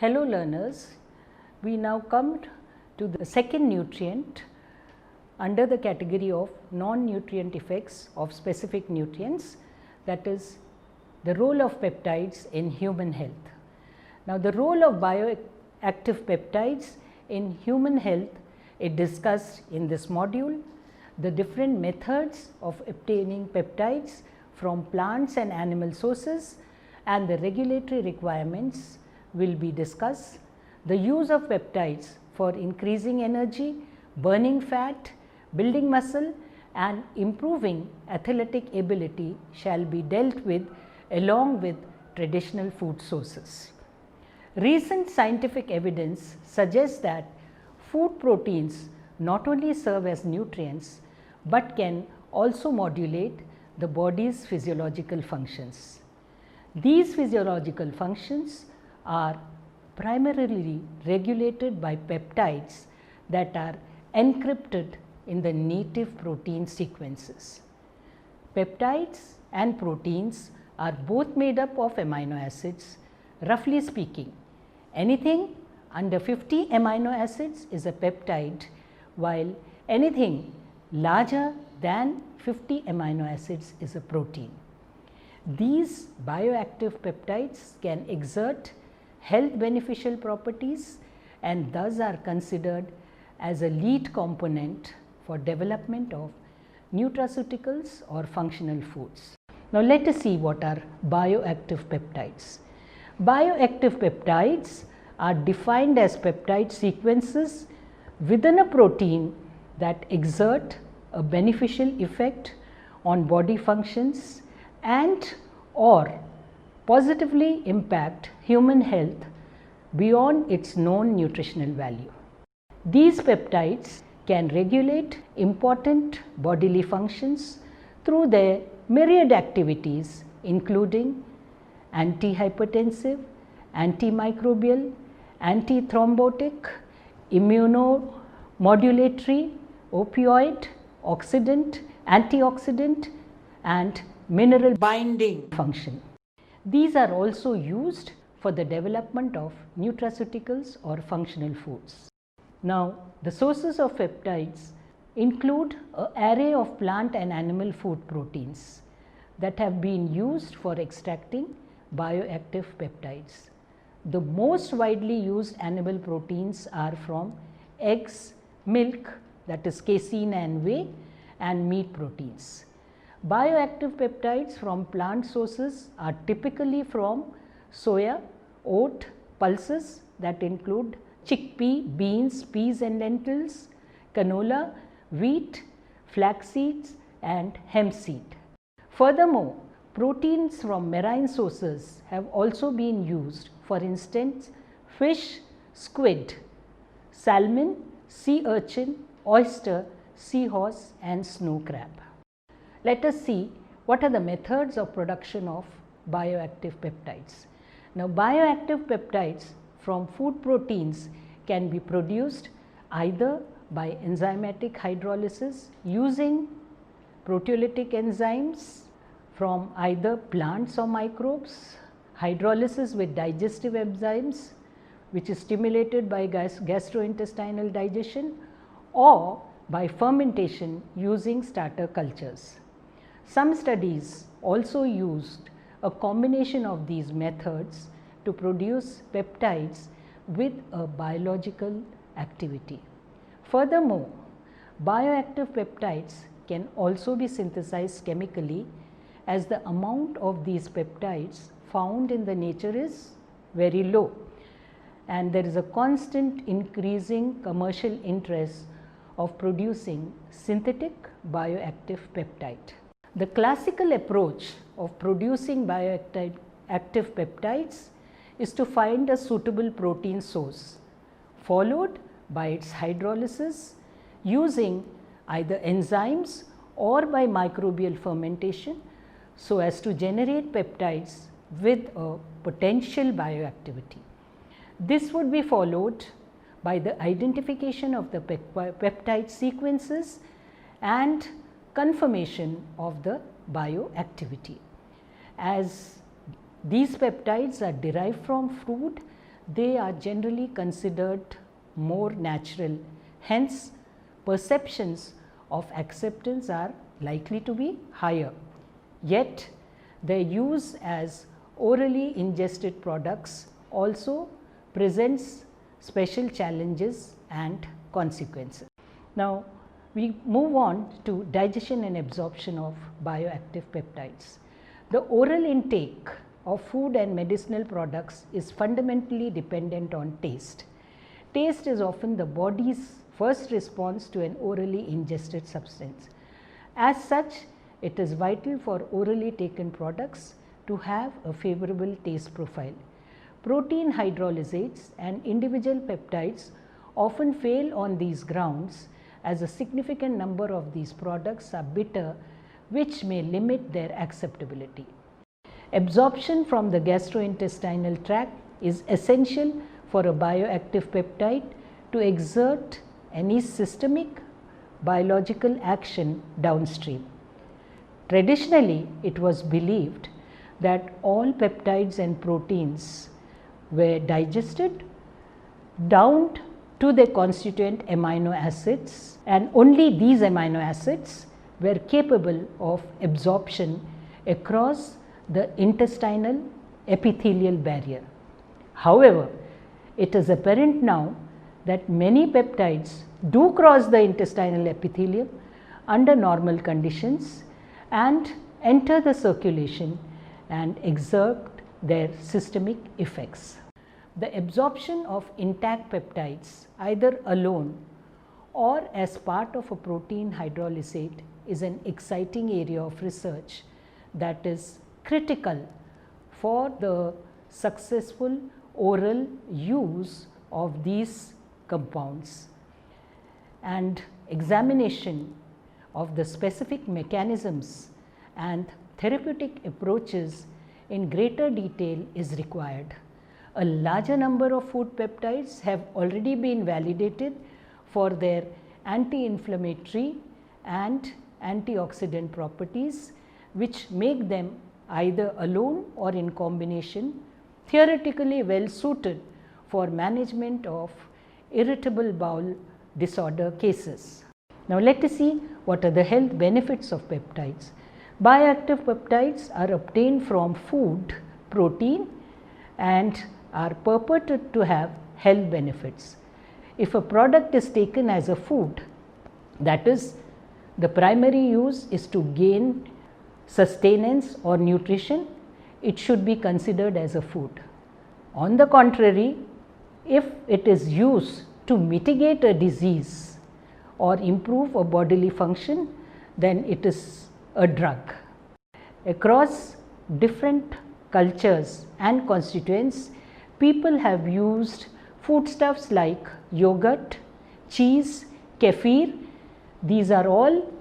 Hello learners, we now come to the second nutrient under the category of non-nutrient effects of specific nutrients, that is the role of peptides in human health. Now, the role of bioactive peptides in human health is discussed in this module. The different methods of obtaining peptides from plants and animal sources and the regulatory requirements will be discussed. The use of peptides for increasing energy, burning fat, building muscle and improving athletic ability shall be dealt with along with traditional food sources. Recent scientific evidence suggests that food proteins not only serve as nutrients, but can also modulate the body's physiological functions. These physiological functions are primarily regulated by peptides that are encrypted in the native protein sequences. Peptides and proteins are both made up of amino acids. Roughly speaking, anything under 50 amino acids is a peptide, while anything larger than 50 amino acids is a protein. These bioactive peptides can exert health beneficial properties and thus are considered as a lead component for development of nutraceuticals or functional foods. Now, let us see what are bioactive peptides. Bioactive peptides are defined as peptide sequences within a protein that exert a beneficial effect on body functions and or positively impact human health beyond its known nutritional value. These peptides can regulate important bodily functions through their myriad activities, including antihypertensive, antimicrobial, antithrombotic, immunomodulatory, opioid, oxidant, antioxidant and mineral binding function. These are also used for the development of nutraceuticals or functional foods. Now, the sources of peptides include an array of plant and animal food proteins that have been used for extracting bioactive peptides. The most widely used animal proteins are from eggs, milk, that is casein and whey, and meat proteins. Bioactive peptides from plant sources are typically from soya, oat, pulses that include chickpea, beans, peas and lentils, canola, wheat, flax seeds and hemp seed. Furthermore, proteins from marine sources have also been used, for instance, fish, squid, salmon, sea urchin, oyster, seahorse and snow crab. Let us see what are the methods of production of bioactive peptides. Now, bioactive peptides from food proteins can be produced either by enzymatic hydrolysis using proteolytic enzymes from either plants or microbes, hydrolysis with digestive enzymes which is stimulated by gastrointestinal digestion, or by fermentation using starter cultures. Some studies also used a combination of these methods to produce peptides with a biological activity. Furthermore, bioactive peptides can also be synthesized chemically, as the amount of these peptides found in the nature is very low and there is a constant increasing commercial interest of producing synthetic bioactive peptide. The classical approach of producing bioactive peptides is to find a suitable protein source, followed by its hydrolysis using either enzymes or by microbial fermentation, so as to generate peptides with a potential bioactivity. This would be followed by the identification of the peptide sequences and confirmation of the bioactivity. As these peptides are derived from food, they are generally considered more natural. Hence, perceptions of acceptance are likely to be higher. Yet, their use as orally ingested products also presents special challenges and consequences. Now, we move on to digestion and absorption of bioactive peptides. The oral intake of food and medicinal products is fundamentally dependent on taste. Taste is often the body's first response to an orally ingested substance. As such, it is vital for orally taken products to have a favorable taste profile. Protein hydrolysates and individual peptides often fail on these grounds, as a significant number of these products are bitter, which may limit their acceptability. Absorption from the gastrointestinal tract is essential for a bioactive peptide to exert any systemic biological action downstream. Traditionally, it was believed that all peptides and proteins were digested down to their constituent amino acids, and only these amino acids were capable of absorption across the intestinal epithelial barrier. However, it is apparent now that many peptides do cross the intestinal epithelium under normal conditions and enter the circulation and exert their systemic effects. The absorption of intact peptides, either alone or as part of a protein hydrolysate, is an exciting area of research that is critical for the successful oral use of these compounds, and examination of the specific mechanisms and therapeutic approaches in greater detail is required. A larger number of food peptides have already been validated for their anti-inflammatory and antioxidant properties, which make them either alone or in combination theoretically well suited for management of irritable bowel disorder cases. Now, let us see what are the health benefits of peptides. Bioactive peptides are obtained from food protein and are purported to have health benefits. If a product is taken as a food, that is, the primary use is to gain sustenance or nutrition, it should be considered as a food. On the contrary, if it is used to mitigate a disease or improve a bodily function, then it is a drug. Across different cultures and constituents, people have used foodstuffs like yogurt, cheese, kefir. These are all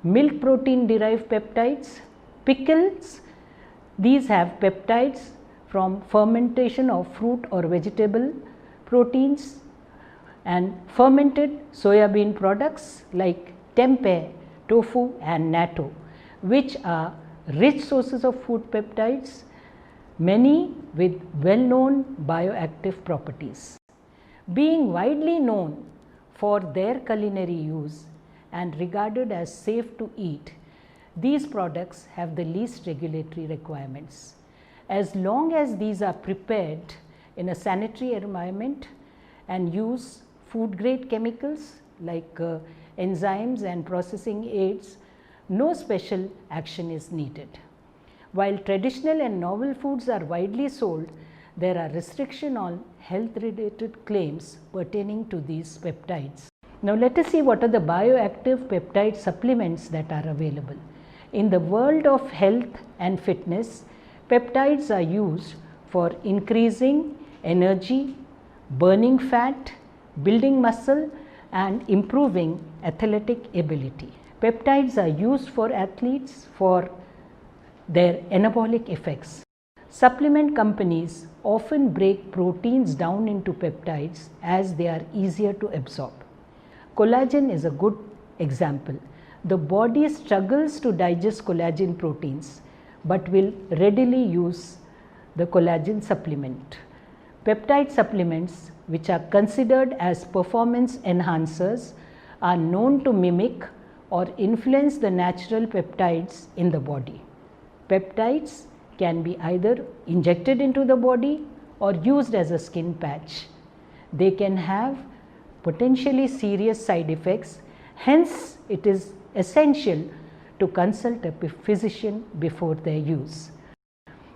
milk protein derived peptides. Pickles, these have peptides from fermentation of fruit or vegetable proteins, and fermented soybean products like tempeh, tofu and natto, which are rich sources of food peptides, many with well-known bioactive properties. Being widely known for their culinary use and regarded as safe to eat, these products have the least regulatory requirements. As long as these are prepared in a sanitary environment and use food grade chemicals like enzymes and processing aids, no special action is needed. While traditional and novel foods are widely sold, there are restrictions on health related claims pertaining to these peptides. Now, let us see what are the bioactive peptide supplements that are available. In the world of health and fitness, peptides are used for increasing energy, burning fat, building muscle and improving athletic ability. Peptides are used for athletes for their anabolic effects. Supplement companies often break proteins down into peptides as they are easier to absorb. Collagen is a good example. The body struggles to digest collagen proteins, but will readily use the collagen supplement. Peptide supplements, which are considered as performance enhancers, are known to mimic or influence the natural peptides in the body. Peptides can be either injected into the body or used as a skin patch. They can have potentially serious side effects, hence it is essential to consult a physician before their use.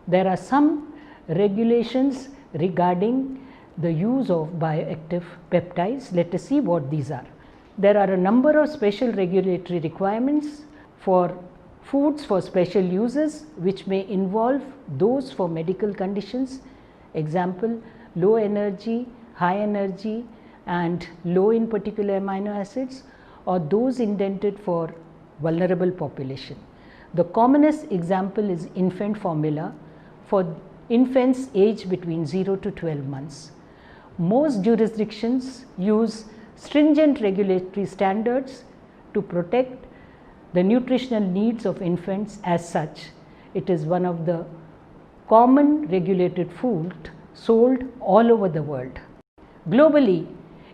There are some regulations regarding the use of bioactive peptides. Let us see what these are. There are a number of special regulatory requirements for foods for special uses, which may involve those for medical conditions, example low energy, high energy and low in particular amino acids, or those intended for vulnerable population. The commonest example is infant formula for infants aged between 0 to 12 months. Most jurisdictions use stringent regulatory standards to protect the nutritional needs of infants. As such, it is one of the common regulated food sold all over the world. Globally,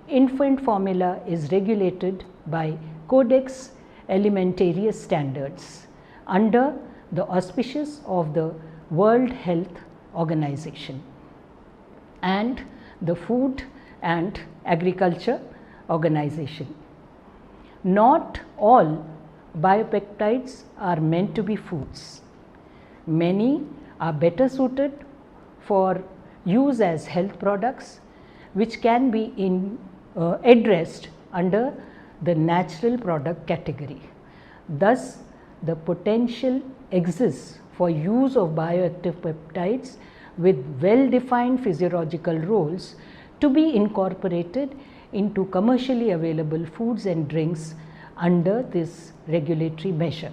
infant formula is regulated by Codex Alimentarius standards under the auspices of the World Health Organization and the Food and Agriculture Organization. Not all biopeptides are meant to be foods. Many are better suited for use as health products, which can be addressed under the natural product category. Thus, the potential exists for use of bioactive peptides with well-defined physiological roles to be incorporated into commercially available foods and drinks under this regulatory measure.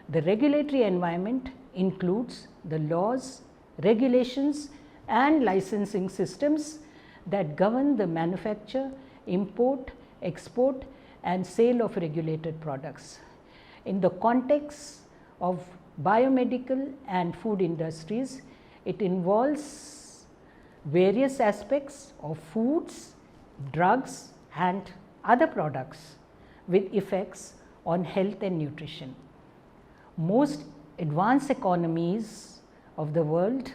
The regulatory environment includes the laws, regulations and licensing systems that govern the manufacture, import, export and sale of regulated products. In the context of biomedical and food industries, it involves various aspects of foods, drugs and other products with effects on health and nutrition. Most advanced economies of the world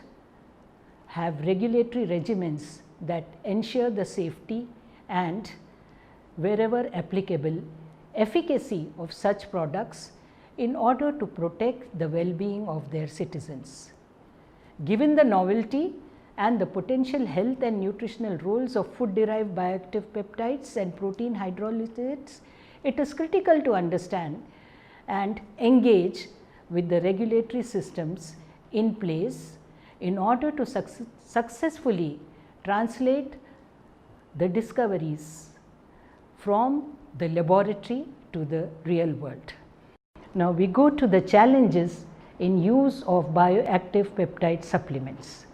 have regulatory regimens that ensure the safety and, wherever applicable, efficacy of such products in order to protect the well-being of their citizens. Given the novelty and the potential health and nutritional roles of food-derived bioactive peptides and protein hydrolysates, it is critical to understand and engage with the regulatory systems in place in order to successfully translate the discoveries from the laboratory to the real world. Now we go to the challenges in use of bioactive peptide supplements.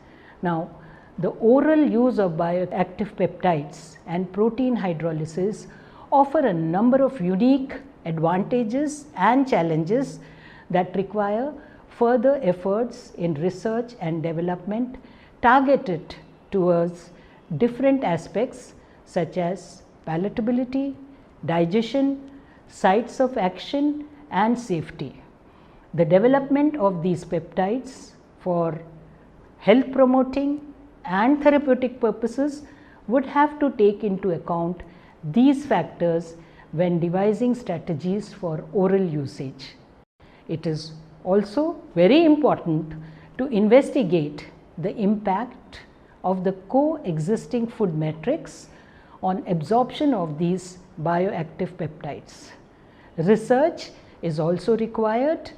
Now, the oral use of bioactive peptides and protein hydrolysis offer a number of unique advantages and challenges that require further efforts in research and development targeted towards different aspects such as palatability, digestion, sites of action and safety. The development of these peptides for health promoting and therapeutic purposes would have to take into account these factors when devising strategies for oral usage. It is also very important to investigate the impact of the coexisting food matrix on absorption of these bioactive peptides. Research is also required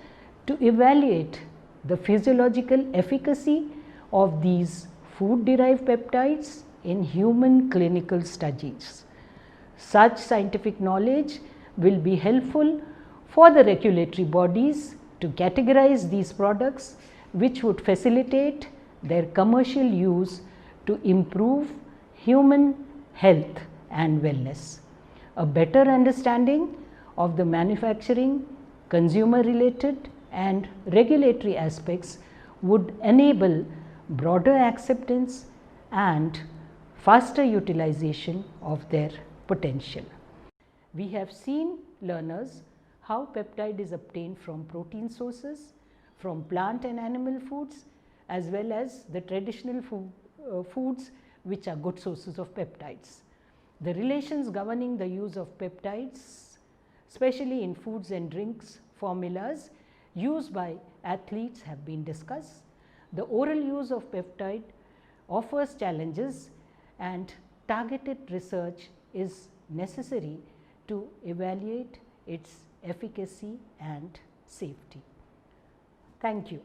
to evaluate the physiological efficacy of these food-derived peptides in human clinical studies. Such scientific knowledge will be helpful for the regulatory bodies to categorize these products, which would facilitate their commercial use to improve human health and wellness. A better understanding of the manufacturing, consumer related and regulatory aspects would enable broader acceptance and faster utilization of their potential. We have seen, learners, how peptide is obtained from protein sources, from plant and animal foods, as well as the traditional foods which are good sources of peptides. The relations governing the use of peptides, especially in foods and drinks formulas used by athletes, have been discussed. The oral use of peptide offers challenges, and targeted research is necessary to evaluate its efficacy and safety. Thank you.